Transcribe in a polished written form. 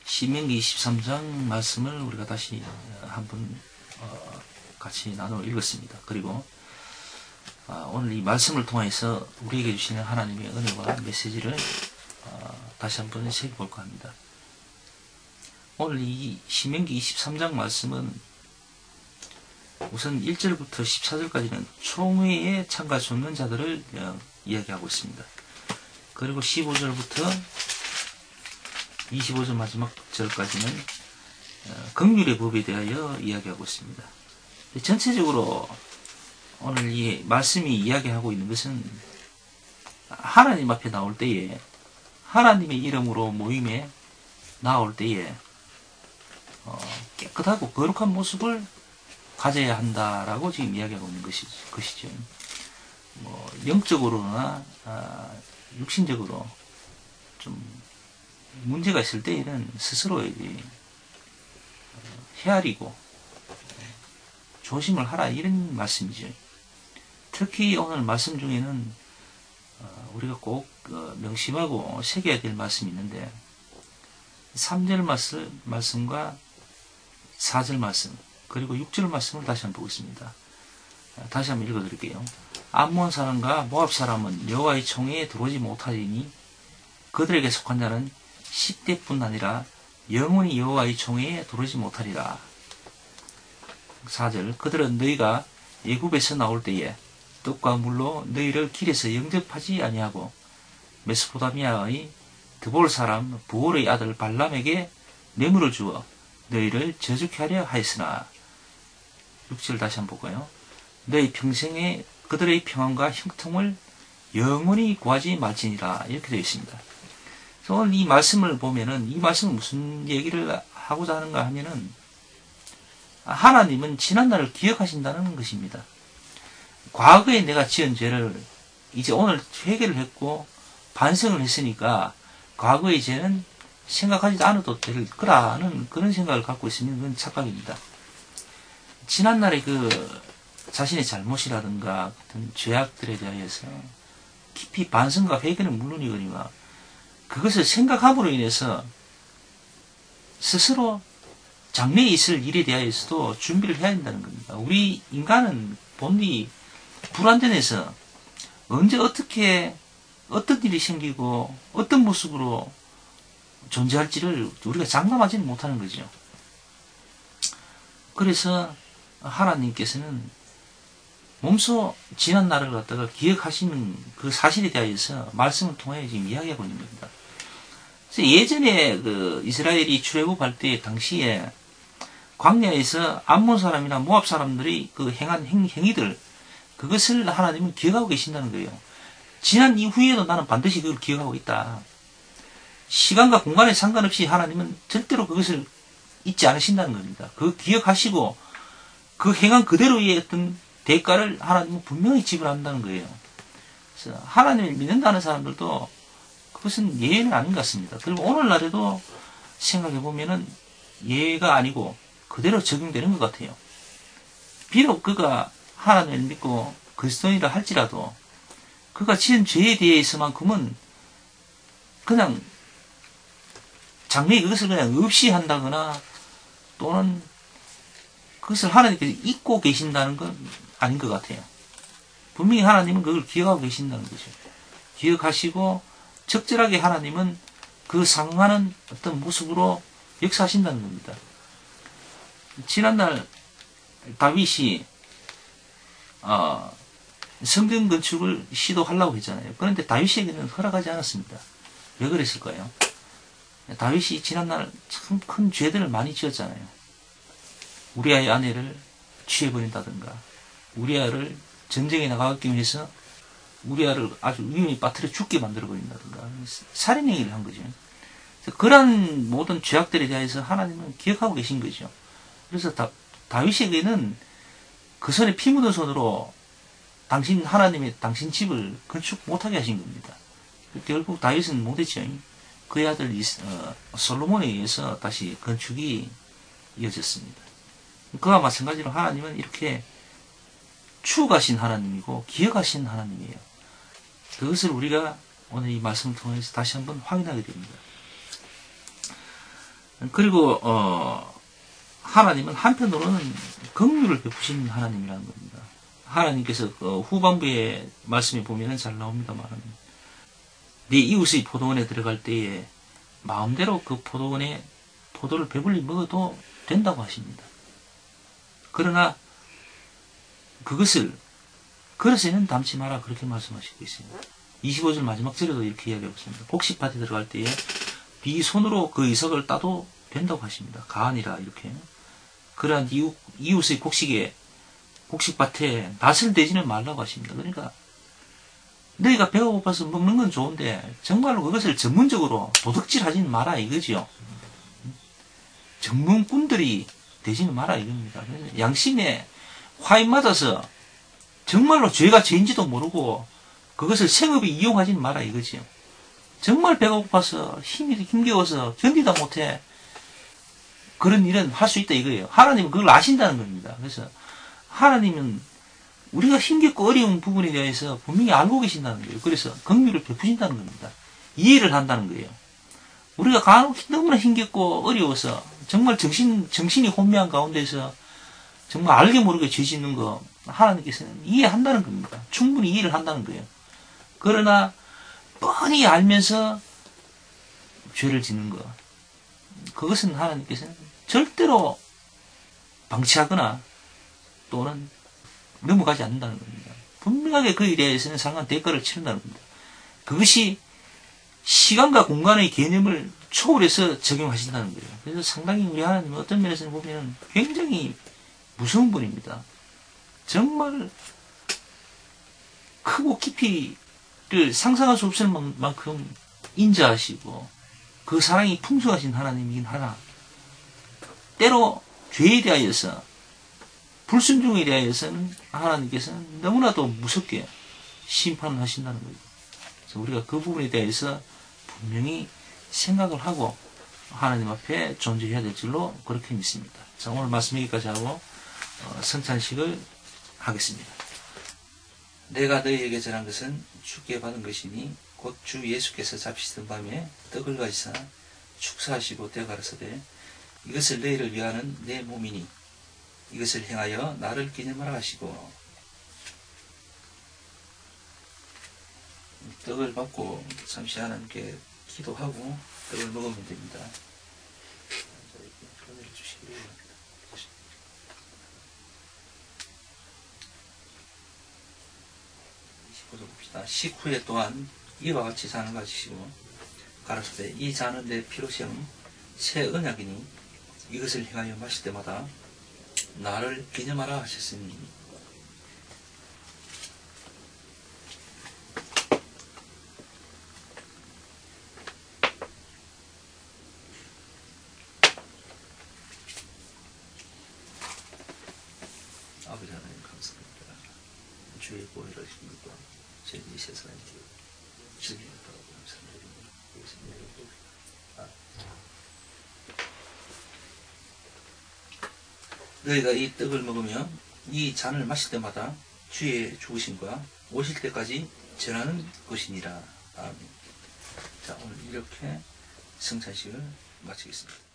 신명기 23장 말씀을 우리가 다시 한번 같이 나누어 읽었습니다. 그리고 오늘 이 말씀을 통해서 우리에게 주시는 하나님의 은혜와 메시지를 다시 한번 새겨볼까 합니다. 오늘 이 신명기 23장 말씀은 우선 1절부터 14절까지는 총회에 참가 줬는 자들을 이야기하고 있습니다. 그리고 15절부터 25절 마지막 절까지는 긍휼의 법에 대하여 이야기하고 있습니다. 전체적으로 오늘 이 말씀이 이야기하고 있는 것은 하나님 앞에 나올 때에, 하나님의 이름으로 모임에 나올 때에 깨끗하고 거룩한 모습을 가져야 한다라고 지금 이야기하고 있는 것이죠. 영적으로나 육신적으로 좀 문제가 있을 때에는 스스로 헤아리고 조심을 하라, 이런 말씀이죠. 특히 오늘 말씀 중에는 우리가 꼭 명심하고 새겨야 될 말씀이 있는데 3절 말씀과 4절 말씀 그리고 6절 말씀을 다시 한번 보겠습니다. 다시 한번 읽어드릴게요. 암몬 사람과 모압 사람은 여호와의 총회에 들어오지 못하리니 그들에게 속한 자는 10대뿐 아니라 영원히 여호와의 총회에 들어오지 못하리라. 4절 그들은 너희가 애굽에서 나올 때에 떡과 물로 너희를 길에서 영접하지 아니하고 메소포타미아의 드볼 사람 부올의 아들 발람에게 뇌물을 주어 너희를 저주케 하려 하였으나 6절 다시 한번 볼까요? 너희 평생에 그들의 평안과 형통을 영원히 구하지 말지니라, 이렇게 되어 있습니다. 오늘 이 말씀을 보면은, 이 말씀은 무슨 얘기를 하고자 하는가 하면은, 하나님은 지난날을 기억하신다는 것입니다. 과거에 내가 지은 죄를 이제 오늘 회개를 했고 반성을 했으니까 과거의 죄는 생각하지도 않아도 될 거라는 그런 생각을 갖고 있으면 그건 착각입니다. 지난날의 자신의 잘못이라든가 같은 죄악들에 대해서 깊이 반성과 회개는 물론이거니와 그것을 생각함으로 인해서 스스로 장래에 있을 일에 대해서도 준비를 해야 된다는 겁니다. 우리 인간은 본디 불완전해서 언제 어떻게 어떤 일이 생기고 어떤 모습으로 존재할지를 우리가 장담하지는 못하는 거죠. 그래서 하나님께서는 몸소 지난 날을 갖다가 기억하시는 그 사실에 대해서 말씀을 통해 지금 이야기하고 있는 겁니다. 그래서 예전에 이스라엘이 출애굽할 때 당시에 광야에서 암몬 사람이나 모압 사람들이 행한 행위들, 그것을 하나님은 기억하고 계신다는 거예요. 지난 이후에도 나는 반드시 그걸 기억하고 있다. 시간과 공간에 상관없이 하나님은 절대로 그것을 잊지 않으신다는 겁니다. 그거 기억하시고 그 행한 그대로의 어떤 대가를 하나님은 분명히 지불한다는 거예요. 그래서 하나님을 믿는다는 사람들도 그것은 예외는 아닌 것 같습니다. 그리고 오늘날에도 생각해 보면은 예외가 아니고 그대로 적용되는 것 같아요. 비록 그가 하나님을 믿고 그리스도인이라 할지라도 그가 지은 죄에 대해서만큼은 그냥 장래에 그것을 그냥 없이 한다거나 또는 그것을 하나님께서 잊고 계신다는 건 아닌 것 같아요. 분명히 하나님은 그걸 기억하고 계신다는 거죠. 기억하시고 적절하게 하나님은 그 상응하는 어떤 모습으로 역사하신다는 겁니다. 지난날 다윗이 성전 건축을 시도하려고 했잖아요. 그런데 다윗에게는 허락하지 않았습니다. 왜 그랬을까요? 다윗이 지난날 참 큰 죄들을 많이 지었잖아요. 우리아의 아내를 취해버린다든가, 우리아를 전쟁에 나가기 위해서 우리아를 아주 위험에 빠뜨려 죽게 만들어버린다든가, 살인행위를 한 거죠. 그러한 모든 죄악들에 대해서 하나님은 기억하고 계신 거죠. 그래서 다윗에게는 그 손에 피 묻은 손으로 당신 집을 건축 못하게 하신 겁니다. 결국 다윗은 못했죠. 그의 아들 솔로몬에 의해서 다시 건축이 이어졌습니다. 그와 마찬가지로 하나님은 이렇게 추억하신 하나님이고 기억하신 하나님이에요. 그것을 우리가 오늘 이 말씀을 통해서 다시 한번 확인하게 됩니다. 그리고 하나님은 한편으로는 긍휼을 베푸시는 하나님이라는 겁니다. 하나님께서 후반부의 말씀에 보면은 잘 나옵니다만, 네 이웃의 포도원에 들어갈 때에 마음대로 그 포도원에 포도를 배불리 먹어도 된다고 하십니다. 그러나 그것을 그릇에는 담지 마라, 그렇게 말씀하시고 있어요. 25절 마지막 절에도 이렇게 이야기하고 있습니다. 곡식밭에 들어갈 때에 네 손으로 그 이석을 따도 된다고 하십니다. 가하니라, 이렇게. 그러한 이웃의 곡식밭에 낯을 대지는 말라고 하십니다. 그러니까 너희가 배가 고파서 먹는 건 좋은데 정말로 그것을 전문적으로 도둑질하지는 마라, 이거지요. 전문꾼들이 되지는 마라, 이겁니다. 양심에 화인 맞아서 정말로 죄가 죄인지도 모르고 그것을 생업에 이용하지는 마라, 이거지요. 정말 배가 고파서 힘겨워서 견디다 못해 그런 일은 할 수 있다, 이거예요. 하나님은 그걸 아신다는 겁니다. 그래서 하나님은 우리가 힘겹고 어려운 부분에 대해서 분명히 알고 계신다는 거예요. 그래서 긍휼을 베푸신다는 겁니다. 이해를 한다는 거예요. 우리가 간혹 너무나 힘겹고 어려워서 정말 정신이 혼미한 가운데서 정말 알게 모르게 죄 짓는 거 하나님께서는 이해한다는 겁니다. 충분히 이해를 한다는 거예요. 그러나 뻔히 알면서 죄를 짓는 거, 그것은 하나님께서는 절대로 방치하거나 또는 넘어가지 않는다는 겁니다. 분명하게 그 일에 대해서는 상한 대가를 치른다는 겁니다. 그것이 시간과 공간의 개념을 초월해서 적용하신다는 거예요. 그래서 상당히 우리 하나님은 어떤 면에서는 보면 굉장히 무서운 분입니다. 정말 크고 깊이를 상상할 수 없을 만큼 인자하시고 그 사랑이 풍성하신 하나님이긴 하나, 때로 죄에 대하여서, 불순종에 대하여서는 하나님께서는 너무나도 무섭게 심판을 하신다는 거예요. 그래서 우리가 그 부분에 대해서 분명히 생각을 하고 하나님 앞에 존재해야 될 줄로 그렇게 믿습니다. 자, 오늘 말씀 여기까지 하고 성찬식을 하겠습니다. 내가 너희에게 전한 것은 주께 받은 것이니 곧 주 예수께서 잡히시던 밤에 떡을 가지사 축사하시고 되가라사대 이것을 너희를 위하는 내 몸이니 이것을 행하여 나를 기념하라 하시고, 떡을 받고 잠시 하나님께 기도하고 떡을 먹으면 됩니다. 봅시다. 식후에 또한 이와 같이 잔을 가지시고 가라사대 이 잔은 내 피로 세운 새 언약이니 이것을 행하여 마실 때마다 나를 기념하라 하셨으니. 아버지 하나님 감사합니다. 주의 보혈을 하신 것과 저희 세상에 주님이라고 감사드립니다. 너희가 이 떡을 먹으며 이 잔을 마실 때마다 주의 죽으심과 오실 때까지 전하는 것이니라. 아멘. 자, 오늘 이렇게 성찬식을 마치겠습니다.